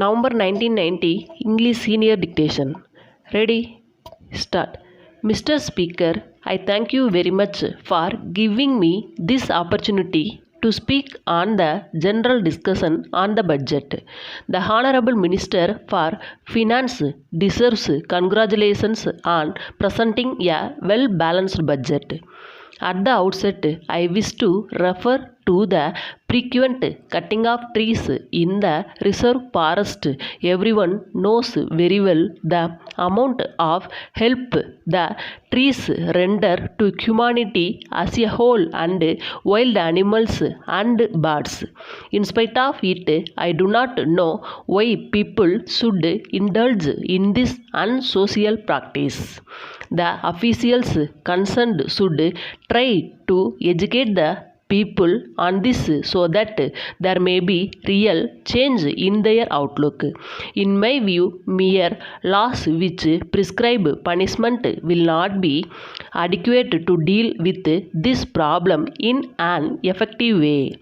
November 1990 English Senior Dictation. Ready? Start. Mr. Speaker, I thank you very much for giving me this opportunity to speak on the general discussion on the budget. The Honorable Minister for Finance deserves congratulations on presenting a well-balanced budget. At the outset, I wish to refer to the frequent cutting of trees in the reserve forest. Everyone knows very well the amount of help the trees render to humanity as a whole and wild animals and birds. In spite of it, I do not know why people should indulge in this unsocial practice. The officials concerned should try to educate the people on this so that there may be real change in their outlook. In my view, mere laws which prescribe punishment will not be adequate to deal with this problem in an effective way.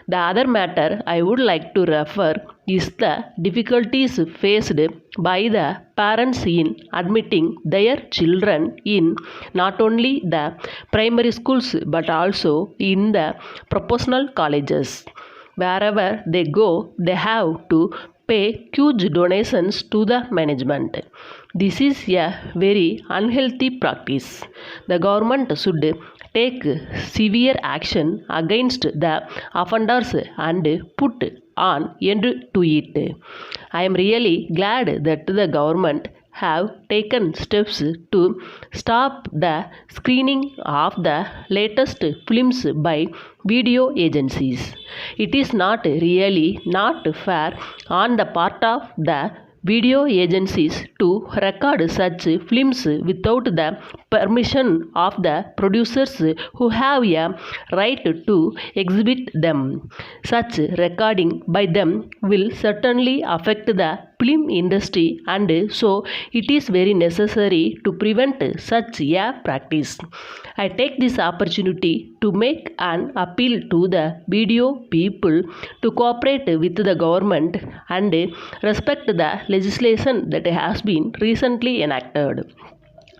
The other matter I would like to refer is the difficulties faced by the parents in admitting their children in not only the primary schools but also in the professional colleges. Wherever they go, they have to pay huge donations to the management. This is a very unhealthy practice. The government should take severe action against the offenders and put an end to it. I am really glad that the government have taken steps to stop the screening of the latest films by video agencies. It is not fair on the part of the video agencies to record such films without the permission of the producers who have a right to exhibit them. Such recording by them will certainly affect the film industry, and so it is very necessary to prevent such a practice. I take this opportunity to make an appeal to the video people to cooperate with the government and respect the legislation that has been recently enacted.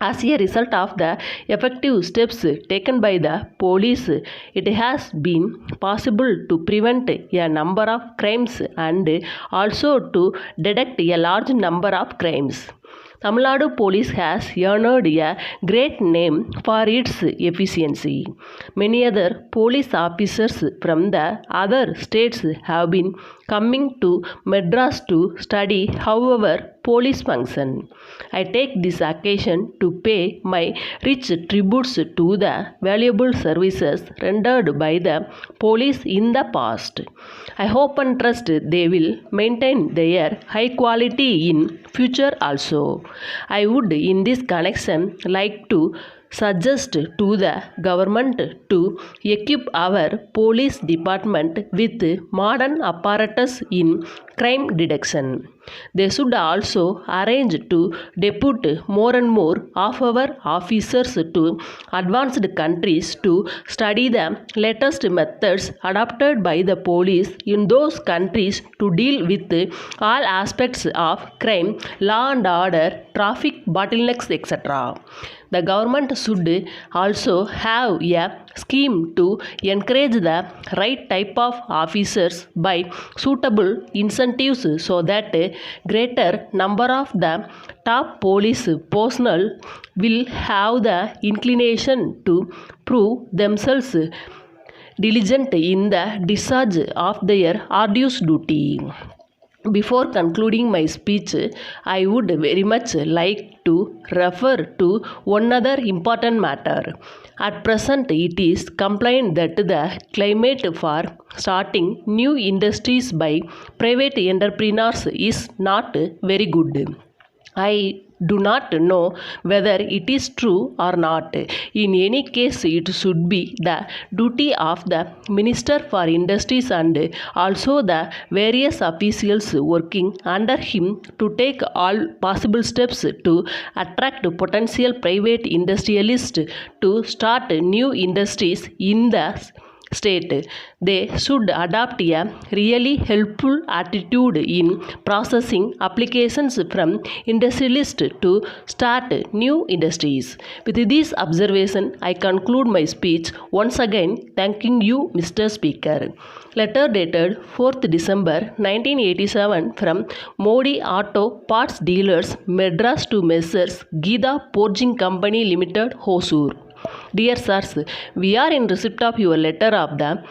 As a result of the effective steps taken by the police, it has been possible to prevent a number of crimes and also to detect a large number of crimes. Tamil Nadu police has earned a great name for its efficiency. Many other police officers from the other states have been coming to Madras to study however police function. I take this occasion to pay my rich tributes to the valuable services rendered by the police in the past. I hope and trust they will maintain their high quality in future also. I would in this connection like to suggest to the government to equip our police department with modern apparatus in crime detection. They should also arrange to depute more and more of our officers to advanced countries to study the latest methods adopted by the police in those countries to deal with all aspects of crime, law and order, traffic bottlenecks, etc. The government should also have a scheme to encourage the right type of officers by suitable incentives so that a greater number of the top police personnel will have the inclination to prove themselves diligent in the discharge of their arduous duty. Before concluding my speech, I would very much like to refer to one other important matter. At present, it is complained that the climate for starting new industries by private entrepreneurs is not very good. I do not know whether it is true or not. In any case, it should be the duty of the Minister for Industries and also the various officials working under him to take all possible steps to attract potential private industrialists to start new industries in the state they should adopt a really helpful attitude in processing applications from industrialists to start new industries. With this observation, I conclude my speech, once again thanking you, Mr. Speaker. Letter dated 4th December 1987 from Modi Auto Parts Dealers, Madras to Messrs. Geeta Forging Company Limited, Hosur. Dear sirs, we are in receipt of your letter of the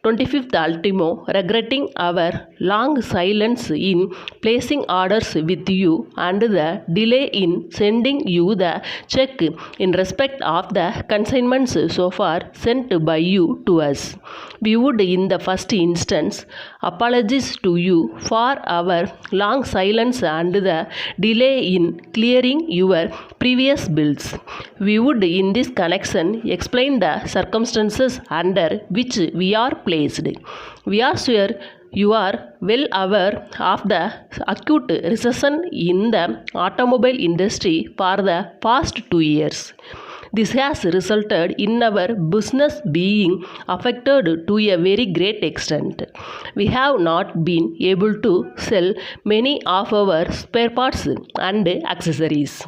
25th ultimo, regretting our long silence in placing orders with you and the delay in sending you the check in respect of the consignments so far sent by you to us. We would in the first instance apologize to you for our long silence and the delay in clearing your previous bills. We would in this connection explain the circumstances under which we are placed. We are sure you are well aware of the acute recession in the automobile industry for the past 2 years. This has resulted in our business being affected to a very great extent. We have not been able to sell many of our spare parts and accessories.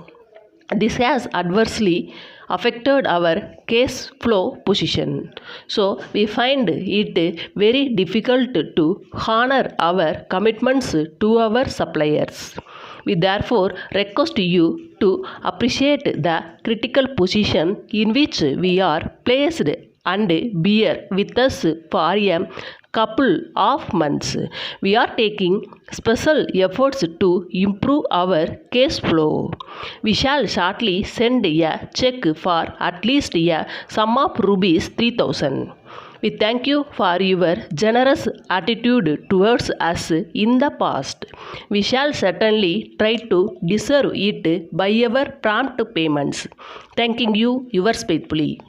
This has adversely affected our cash flow position. So we find it very difficult to honor our commitments to our suppliers. We therefore request you to appreciate the critical position in which we are placed and bear with us for a couple of months. We are taking special efforts to improve our cash flow. We shall shortly send a check for at least a sum of rupees 3,000. We thank you for your generous attitude towards us in the past. We shall certainly try to deserve it by our prompt payments. Thanking you, yours faithfully.